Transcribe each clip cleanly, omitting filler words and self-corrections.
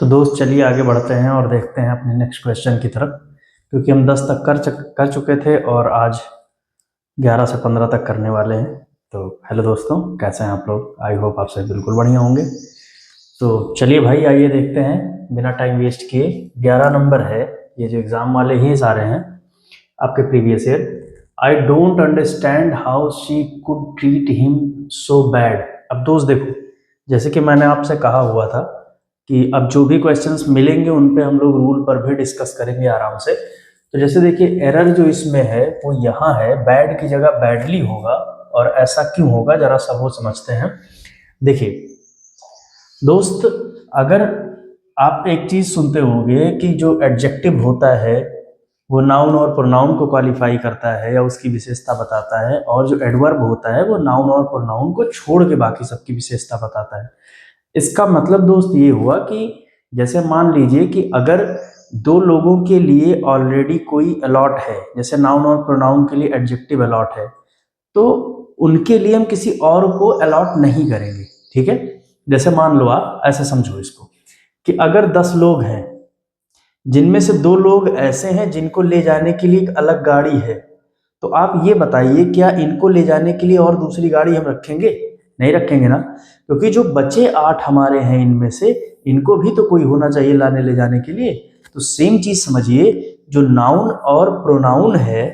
तो दोस्त चलिए आगे बढ़ते हैं और देखते हैं अपने नेक्स्ट क्वेश्चन की तरफ, क्योंकि हम 10 तक कर चुके थे और आज 11 से 15 तक करने वाले हैं। तो हेलो दोस्तों, कैसे हैं आप लोग? आई होप आप सब बिल्कुल बढ़िया होंगे। तो चलिए भाई, आइए देखते हैं बिना टाइम वेस्ट किए। 11 नंबर है, ये जो एग्ज़ाम वाले ही सारे हैं आपके previous year. I don't understand how she could treat him so bad. अब दोस्त देखो, जैसे कि मैंने आपसे कहा हुआ था कि अब जो भी क्वेश्चंस मिलेंगे उन पे हम लोग रूल पर भी डिस्कस करेंगे आराम से। तो जैसे देखिए, एरर जो इसमें है वो यहाँ है, बैड की जगह बैडली होगा। और ऐसा क्यों होगा, जरा सा वो समझते हैं। देखिए दोस्त, अगर आप एक चीज सुनते होंगे कि जो एडजेक्टिव होता है वो नाउन और प्रोनाउन को क्वालिफाई करता है या उसकी विशेषता बताता है, और जो एडवर्ब होता है वो नाउन और प्रोनाउन को छोड़ के बाकी सबकी विशेषता बताता है। इसका मतलब दोस्त ये हुआ कि जैसे मान लीजिए कि अगर दो लोगों के लिए ऑलरेडी कोई अलॉट है, जैसे नाउन और प्रोनाउन के लिए एडजेक्टिव अलॉट है, तो उनके लिए हम किसी और को अलॉट नहीं करेंगे। ठीक है, जैसे मान लो आप ऐसे समझो इसको कि अगर 10 लोग हैं जिनमें से 2 लोग ऐसे हैं जिनको ले जाने के लिए एक अलग गाड़ी है, तो आप ये बताइए क्या इनको ले जाने के लिए और दूसरी गाड़ी हम रखेंगे? नहीं रखेंगे ना, क्योंकि जो बचे 8 हमारे हैं इनमें से इनको भी तो कोई होना चाहिए लाने ले जाने के लिए। तो सेम चीज समझिए, जो नाउन और प्रोनाउन है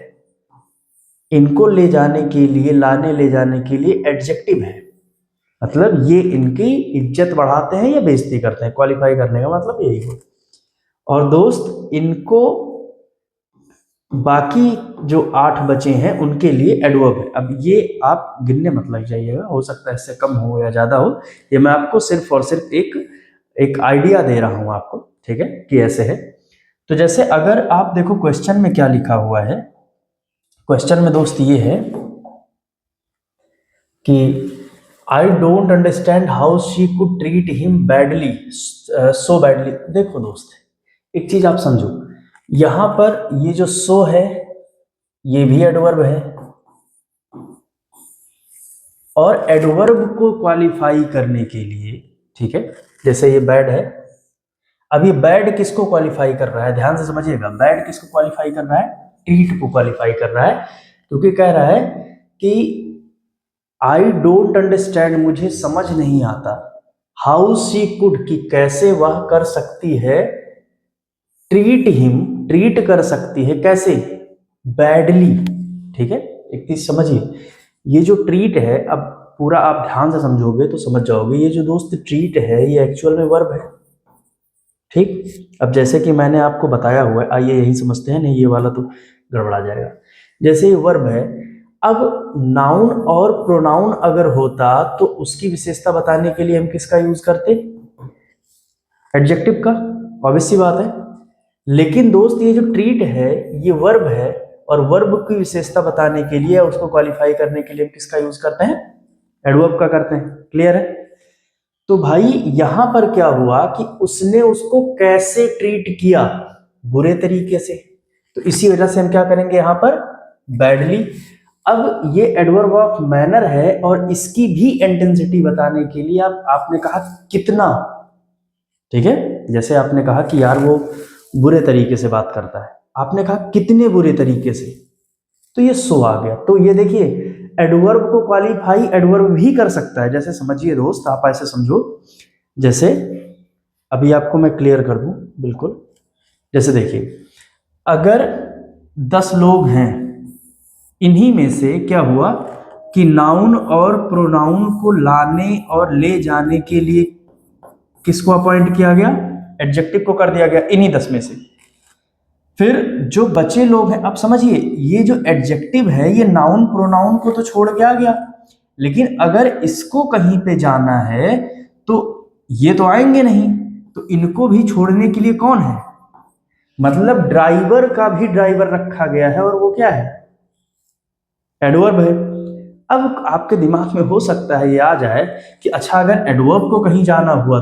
इनको ले जाने के लिए, लाने ले जाने के लिए एडजेक्टिव है। मतलब ये इनकी इज्जत बढ़ाते हैं या बेइज्जती करते हैं, क्वालिफाई करने का मतलब यही हो। और दोस्त इनको बाकी जो 8 बचे हैं उनके लिए एडवर्ब है। अब ये आप गिनने मत लग जाइएगा, हो सकता है इससे कम हो या ज़्यादा हो। ये मैं आपको सिर्फ और सिर्फ एक आइडिया दे रहा हूँ आपको, ठीक है, कि ऐसे है। तो जैसे अगर आप देखो क्वेश्चन में क्या लिखा हुआ है, क्वेश्चन में दोस्त ये है कि I don't understand how she could treat him badly, so badly. देखो दोस्त, एक चीज आप समझो, यहां पर ये जो सो है ये भी एडवर्ब है, और एडवर्ब को क्वालिफाई करने के लिए, ठीक है, जैसे ये बैड है, अब ये बैड किसको क्वालिफाई कर रहा है? ध्यान से समझिएगा, बैड किसको क्वालिफाई कर रहा है? ट्रीट को क्वालिफाई कर रहा है, क्योंकि कह रहा है कि आई डोंट अंडरस्टैंड, मुझे समझ नहीं आता, हाउ शी कुड, कि कैसे वह कर सकती है, ट्रीट हिम, ट्रीट कर सकती है कैसे? बैडली। ठीक है, एक चीज समझिए, ये जो ट्रीट है, अब पूरा आप ध्यान से समझोगे तो समझ जाओगे, ये जो दोस्त ट्रीट है ये एक्चुअल में वर्ब है। ठीक, अब जैसे कि मैंने आपको बताया हुआ है, आइए यही समझते हैं, नहीं ये वाला तो गड़बड़ा जाएगा। जैसे ये वर्ब है, अब नाउन और प्रोनाउन अगर होता तो उसकी विशेषता बताने के लिए हम किसका यूज करते? एडजेक्टिव का, ऑब्वियस सी बात है। लेकिन दोस्त ये जो ट्रीट है ये वर्ब है, और वर्ब की विशेषता बताने के लिए, उसको क्वालिफाई करने के लिए हम किसका यूज करते हैं? एडवर्ब का करते हैं। क्लियर है? तो भाई यहां पर क्या हुआ कि उसने उसको कैसे ट्रीट किया? बुरे तरीके से। तो इसी वजह से हम क्या करेंगे यहां पर? बैडली। अब ये एडवर्ब ऑफ मैनर है, और इसकी भी इंटेंसिटी बताने के लिए आपने कहा कितना। ठीक है, जैसे आपने कहा कि यार वो बुरे तरीके से बात करता है, आपने कहा कितने बुरे तरीके से, तो ये सो आ गया। तो ये देखिए, एडवर्ब को क्वालिफाई एडवर्ब भी कर सकता है। जैसे समझिए दोस्त, आप ऐसे समझो, जैसे अभी आपको मैं क्लियर कर दूं बिल्कुल। जैसे देखिए, अगर 10 लोग हैं, इन्हीं में से क्या हुआ कि नाउन और प्रोनाउन को लाने और ले जाने के लिए किसको अपॉइंट किया गया? एडजेक्टिव को कर दिया गया, इन्हीं 10 में से। फिर जो बचे लोग हैं, अब समझिए, ये जो एडजेक्टिव है ये नाउन प्रोनाउन को तो छोड़ के आ गया, लेकिन अगर इसको कहीं पे जाना है तो ये तो आएंगे नहीं, तो इनको भी छोड़ने के लिए कौन है? मतलब ड्राइवर का भी ड्राइवर रखा गया है, और वो क्या है? एडवर्ब है। अब आपके दिमाग में हो सकता है ये आ जाए कि अच्छा, अगर एडवर्ब को कहीं जाना हुआ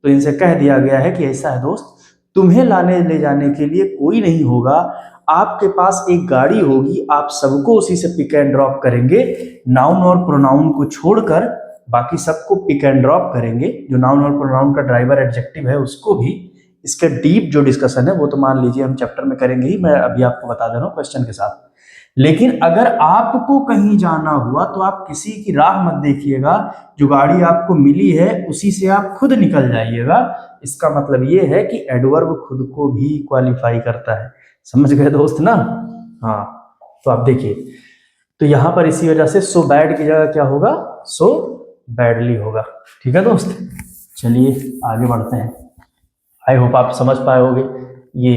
तो इनसे कह दिया गया है कि ऐसा है दोस्त, तुम्हें लाने ले जाने के लिए कोई नहीं होगा, आपके पास एक गाड़ी होगी, आप सबको उसी से पिक एंड ड्रॉप करेंगे, नाउन और प्रोनाउन को छोड़कर बाकी सबको पिक एंड ड्रॉप करेंगे, जो नाउन और प्रोनाउन का ड्राइवर एडजेक्टिव है उसको भी। इसके डीप जो डिस्कशन है वो तो मान लीजिए हम चैप्टर में करेंगे ही, मैं अभी आपको बता दे रहा हूँ क्वेश्चन के साथ। लेकिन अगर आपको कहीं जाना हुआ तो आप किसी की राह मत देखिएगा, जो गाड़ी आपको मिली है उसी से आप खुद निकल जाइएगा। इसका मतलब ये है कि एडवर्ब खुद को भी क्वालिफाई करता है। समझ गए दोस्त ना? हाँ, तो आप देखिए, तो यहां पर इसी वजह से सो बैड की जगह क्या होगा, सो बैडली होगा। ठीक है दोस्त, चलिए आगे बढ़ते हैं। आई होप आप समझ पाए होंगे। ये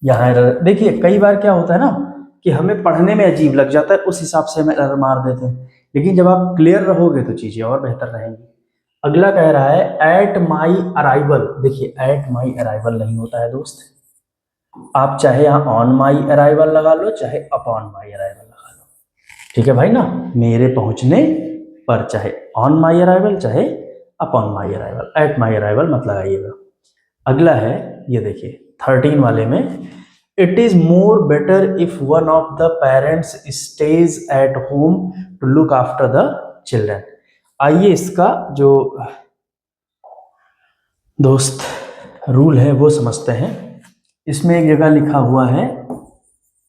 यहाँ एरर देखिए, कई बार क्या होता है ना कि हमें पढ़ने में अजीब लग जाता है, उस हिसाब से हम एरर मार देते हैं, लेकिन जब आप क्लियर रहोगे तो चीजें और बेहतर रहेंगी। अगला कह रहा है एट माई अराइवल। देखिए एट माई अराइवल नहीं होता है दोस्त, आप चाहे यहाँ ऑन माई अराइवल लगा लो, चाहे अपॉन माई अराइवल लगा लो। ठीक है भाई ना, मेरे पहुंचने पर, चाहे ऑन माई अराइवल चाहे upon my arrival, at my arrival मत लगाइएगा। अगला है ये देखिए 13 वाले में, it is more better if one of the parents stays at home to look after the children. आइए इसका जो दोस्त रूल है वो समझते हैं। इसमें एक जगह लिखा हुआ है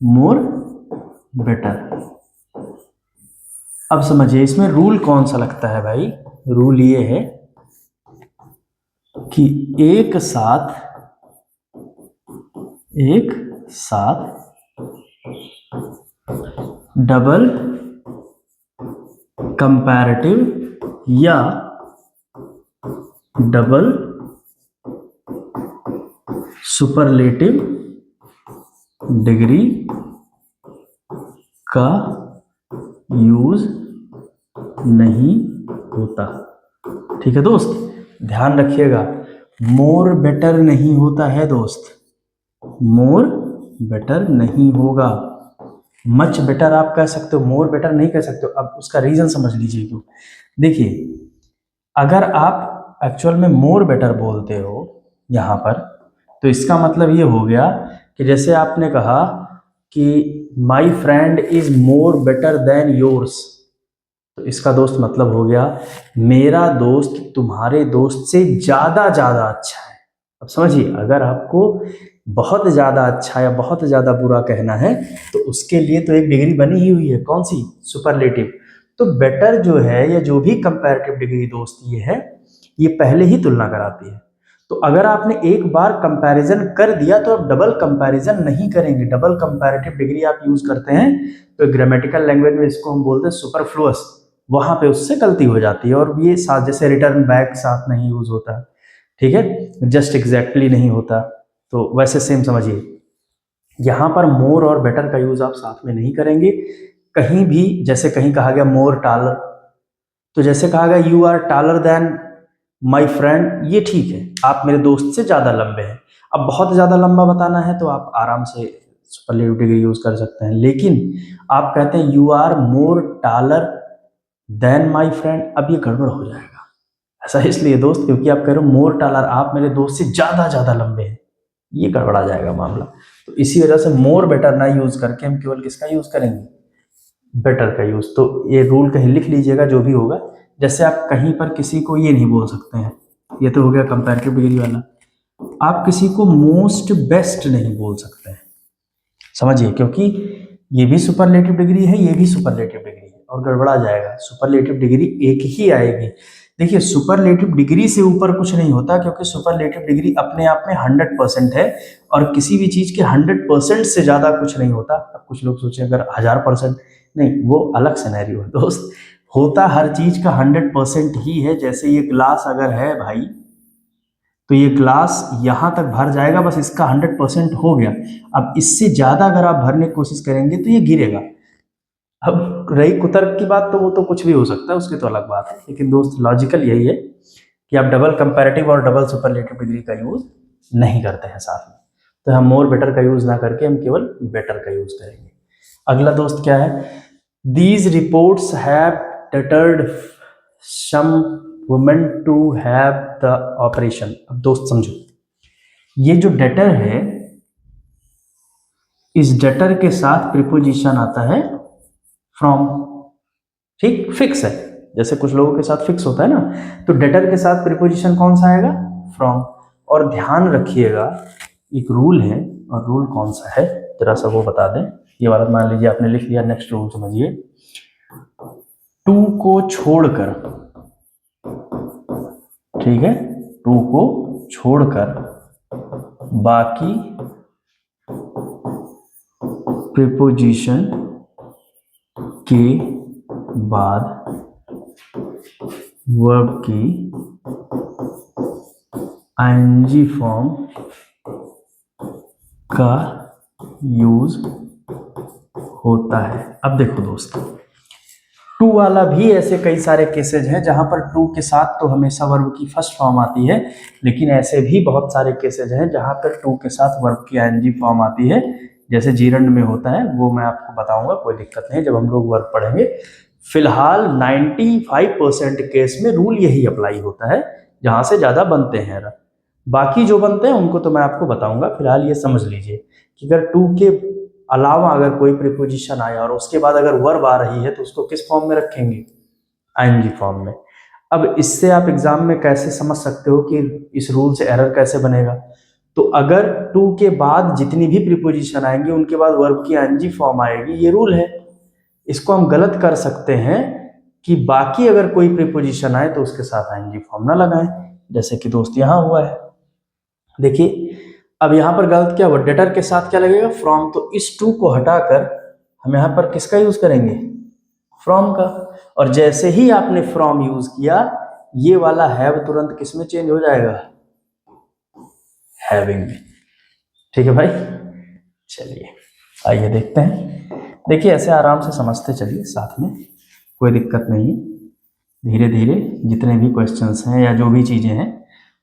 मोर बेटर। अब समझिए इसमें रूल कौन सा लगता है भाई। रूल ये है कि एक साथ डबल कंपैरेटिव या डबल सुपरलेटिव डिग्री का यूज नहीं होता। ठीक है दोस्त, ध्यान रखिएगा, मोर बेटर नहीं होता है दोस्त, मोर बेटर नहीं होगा। मच बेटर आप कह सकते हो, मोर बेटर नहीं कह सकते हो। अब उसका रीजन समझ लीजिए क्यों। देखिए अगर आप एक्चुअल में मोर बेटर बोलते हो यहां पर, तो इसका मतलब ये हो गया कि जैसे आपने कहा कि my friend is more better than yours, तो इसका दोस्त मतलब हो गया मेरा दोस्त तुम्हारे दोस्त से ज्यादा अच्छा है। अब समझिए, अगर आपको बहुत ज्यादा अच्छा या बहुत ज्यादा बुरा कहना है तो उसके लिए तो एक डिग्री बनी ही हुई है, कौन सी, सुपरलेटिव। तो बेटर जो है या जो भी कंपैरेटिव डिग्री दोस्त ये है, ये पहले ही तुलना कराती है। तो अगर आपने एक बार कंपैरिजन कर दिया तो अब डबल कंपैरिजन नहीं करेंगे। डबल कंपैरेटिव डिग्री आप यूज करते हैं तो ग्रामेटिकल लैंग्वेज में इसको हम बोलते हैं सुपरफ्लुअस, वहां पे उससे गलती हो जाती है। और ये साथ जैसे रिटर्न बैक साथ नहीं यूज होता, ठीक है, जस्ट एग्जैक्टली नहीं होता, तो वैसे सेम समझिए यहां पर मोर और बेटर का यूज आप साथ में नहीं करेंगे कहीं भी। जैसे कहीं कहा गया मोर टालर, तो जैसे कहा गया you are taller than my friend, ये ठीक है, आप मेरे दोस्त से ज्यादा लंबे हैं। अब बहुत ज्यादा लंबा बताना है तो आप आराम से सुपरलेटिव डिग्री यूज कर सकते हैं, लेकिन आप कहते हैं you are more taller than my friend, अब ये गड़बड़ हो जाएगा। ऐसा इसलिए दोस्त क्योंकि आप कह रहे हो मोर टालर, आप मेरे दोस्त से ज्यादा लंबे हैं, ये गड़बड़ा जाएगा मामला। तो इसी वजह से मोर बेटर ना यूज करके हम केवल किसका यूज करेंगे, बेटर का यूज। तो ये रूल कहीं लिख लीजिएगा जो भी होगा। जैसे आप कहीं पर किसी को ये नहीं बोल सकते हैं, ये तो हो गया कंपैरेटिव डिग्री वाला। आप किसी को मोस्ट बेस्ट नहीं बोल सकते हैं, समझिए, क्योंकि ये भी सुपरलेटिव डिग्री है, ये भी सुपरलेटिव डिग्री है, और गड़बड़ा जाएगा। सुपरलेटिव डिग्री एक ही आएगी। देखिए सुपरलेटिव डिग्री से ऊपर कुछ नहीं होता, क्योंकि सुपरलेटिव डिग्री अपने आप में 100% है, और किसी भी चीज के 100% से ज्यादा कुछ नहीं होता। अब कुछ लोग सोचे अगर 1000%, नहीं, वो अलग सिनेरियो है दोस्त। होता हर चीज का 100% ही है। जैसे ये ग्लास अगर है भाई, तो ये ग्लास यहां तक भर जाएगा, बस इसका 100% हो गया। अब इससे ज्यादा अगर आप भरने की कोशिश करेंगे तो ये गिरेगा। अब रही कुतर्क की बात, तो वो तो कुछ भी हो सकता है, उसकी तो अलग बात है। लेकिन दोस्त लॉजिकल यही है कि आप डबल कंपैरेटिव और डबल सुपरलेटिव डिग्री का यूज नहीं करते हैं साथ में। तो हम मोर बेटर का यूज ना करके हम केवल बेटर का यूज करेंगे। अगला दोस्त क्या है, these reports have deterred some women to have the operation। अब दोस्त समझो, ये जो डेटर है, इस डेटर के साथ प्रीपोजिशन आता है फ्रॉम, ठीक, फिक्स है। जैसे कुछ लोगों के साथ फिक्स होता है ना, तो डेटर के साथ प्रीपोजिशन कौन सा आएगा, फ्रॉम। और ध्यान रखिएगा एक रूल है, और रूल कौन सा है जरा सा वो बता दें। ये वाला मान लीजिए आपने लिख लिया, नेक्स्ट रूल समझिए। टू को छोड़कर, ठीक है, टू को छोड़कर बाकी प्रीपोजिशन के बाद वर्ब की आईएनजी फॉर्म का यूज होता है। अब देखो दोस्त, टू वाला भी ऐसे कई सारे केसेज हैं जहां पर टू के साथ तो हमेशा वर्ब की फर्स्ट फॉर्म आती है, लेकिन ऐसे भी बहुत सारे केसेज हैं जहां पर टू के साथ वर्ब की आईएनजी फॉर्म आती है, जैसे जीरंड में होता है, वो मैं आपको बताऊंगा, कोई दिक्कत नहीं जब हम लोग वर्ब पढ़ेंगे। फिलहाल 95% केस में रूल यही अप्लाई होता है, जहां से ज्यादा बनते हैं। बाकी जो बनते हैं उनको तो मैं आपको बताऊंगा। फिलहाल ये समझ लीजिए कि अगर टू के अलावा अगर कोई प्रीपोजिशन आया और उसके बाद अगर वर्ब आ रही है तो उसको किस फॉर्म में रखेंगे, आईएनजी फॉर्म में। अब इससे आप एग्जाम में कैसे समझ सकते हो कि इस रूल से एरर कैसे बनेगा, तो अगर टू के बाद जितनी भी प्रीपोजिशन आएंगी उनके बाद वर्ब की आईएनजी फॉर्म आएगी, ये रूल है। इसको हम गलत कर सकते हैं कि बाकी अगर कोई प्रीपोजिशन आए तो उसके साथ आईएनजी फॉर्म ना लगाएं, जैसे कि दोस्त यहां हुआ है। देखिए अब यहां पर गलत क्या हुआ, डेटर के साथ क्या लगेगा, फ्रॉम। तो इस टू को हटाकर हम यहां पर किसका यूज करेंगे, फ्रॉम का। और जैसे ही आपने फ्रॉम यूज किया, ये वाला हैव तुरंत किस में चेंज हो जाएगा, हैविंग में। ठीक है भाई, चलिए आइए देखते हैं। देखिए ऐसे आराम से समझते चलिए साथ में, कोई दिक्कत नहीं। धीरे धीरे जितने भी क्वेश्चंस हैं या जो भी चीजें हैं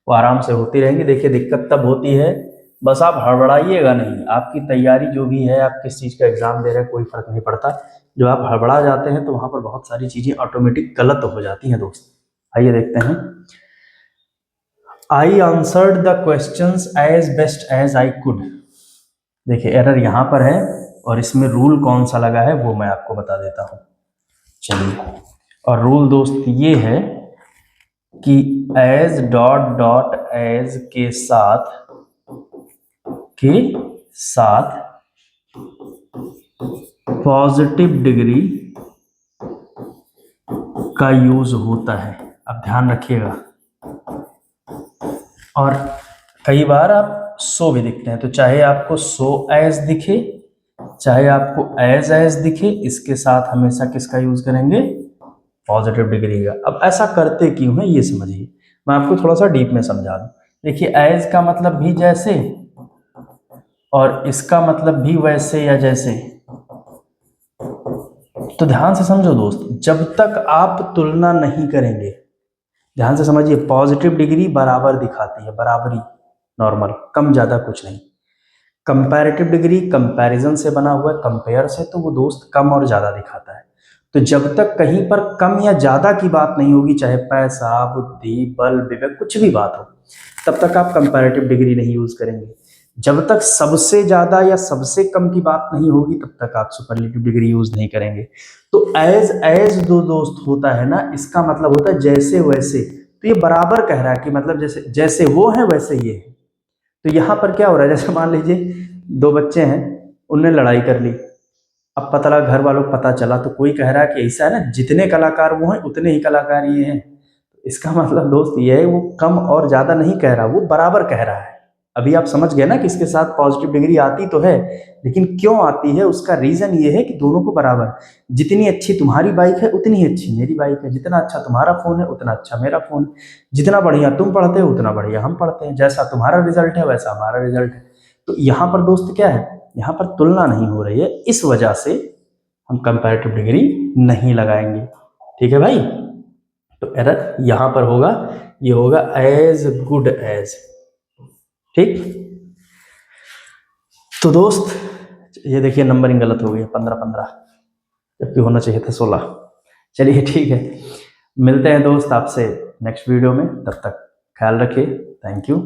वो आराम से होती रहेंगी। देखिए दिक्कत तब होती है, बस आप हड़बड़ाइएगा नहीं। आपकी तैयारी जो भी है, आप किस चीज का एग्जाम दे रहे हैं, कोई फर्क नहीं पड़ता। जब आप हड़बड़ा जाते हैं तो वहां पर बहुत सारी चीजें ऑटोमेटिक गलत हो जाती हैं दोस्त। आइए देखते हैं। I answered the questions as best as I could. देखिए एरर यहां पर है और इसमें रूल कौन सा लगा है वो मैं आपको बता देता हूं। चलिए, और रूल दोस्त ये है कि एज डॉट डॉट एज के साथ पॉजिटिव डिग्री का यूज होता है। अब ध्यान रखिएगा, और कई बार आप सो भी दिखते हैं, तो चाहे आपको सो एज दिखे, चाहे आपको एज दिखे, इसके साथ हमेशा किसका यूज करेंगे, पॉजिटिव डिग्री का। अब ऐसा करते क्यों है ये समझिए, मैं आपको थोड़ा सा डीप में समझा दूं। देखिए एज का मतलब भी जैसे, और इसका मतलब भी वैसे या जैसे। तो ध्यान से समझो दोस्त, जब तक आप तुलना नहीं करेंगे, ध्यान से समझिए, पॉजिटिव डिग्री बराबर दिखाती है, बराबरी, नॉर्मल, कम ज्यादा कुछ नहीं। कंपैरेटिव डिग्री कंपैरिजन से बना हुआ है, कंपेयर से, तो वो दोस्त कम और ज्यादा दिखाता है। तो जब तक कहीं पर कम या ज्यादा की बात नहीं होगी, चाहे पैसा, बुद्धि, बल, विवेक, कुछ भी बात हो, तब तक आप कंपैरेटिव डिग्री नहीं यूज करेंगे। जब तक सबसे ज्यादा या सबसे कम की बात नहीं होगी, तब तक आप सुपरलेटिव डिग्री यूज नहीं करेंगे। तो एज दो दोस्त होता है ना, इसका मतलब होता है जैसे वैसे। तो ये बराबर कह रहा है कि मतलब जैसे जैसे वो है वैसे ये है। तो यहाँ पर क्या हो रहा है, जैसे मान लीजिए दो बच्चे हैं, उनने लड़ाई कर ली। अब पता लगा, घर वालों को पता चला, तो कोई कह रहा है कि ऐसा है ना, जितने कलाकार वो हैं उतने ही कलाकार ये हैं। इसका मतलब दोस्त ये है, वो कम और ज्यादा नहीं कह रहा, वो बराबर कह रहा है। अभी आप समझ गए ना कि इसके साथ पॉजिटिव डिग्री आती तो है, लेकिन क्यों आती है, उसका रीजन ये है कि दोनों को बराबर, जितनी अच्छी तुम्हारी बाइक है उतनी ही अच्छी मेरी बाइक है, जितना अच्छा तुम्हारा फोन है उतना अच्छा मेरा फोन है, जितना बढ़िया तुम पढ़ते हो उतना बढ़िया हम पढ़ते हैं, जैसा तुम्हारा रिजल्ट है वैसा हमारा रिजल्ट है। तो यहाँ पर दोस्त क्या है, यहाँ पर तुलना नहीं हो रही है, इस वजह से हम कंपैरेटिव डिग्री नहीं लगाएंगे। ठीक है भाई, तो एरर यहां पर होगा, ये होगा एज गुड एज। ठीक, तो दोस्त ये देखिए नंबरिंग गलत हो गई, 15-15 जबकि होना चाहिए था 16। चलिए ठीक है, मिलते हैं दोस्त आपसे नेक्स्ट वीडियो में, तब तक ख्याल रखिए, थैंक यू।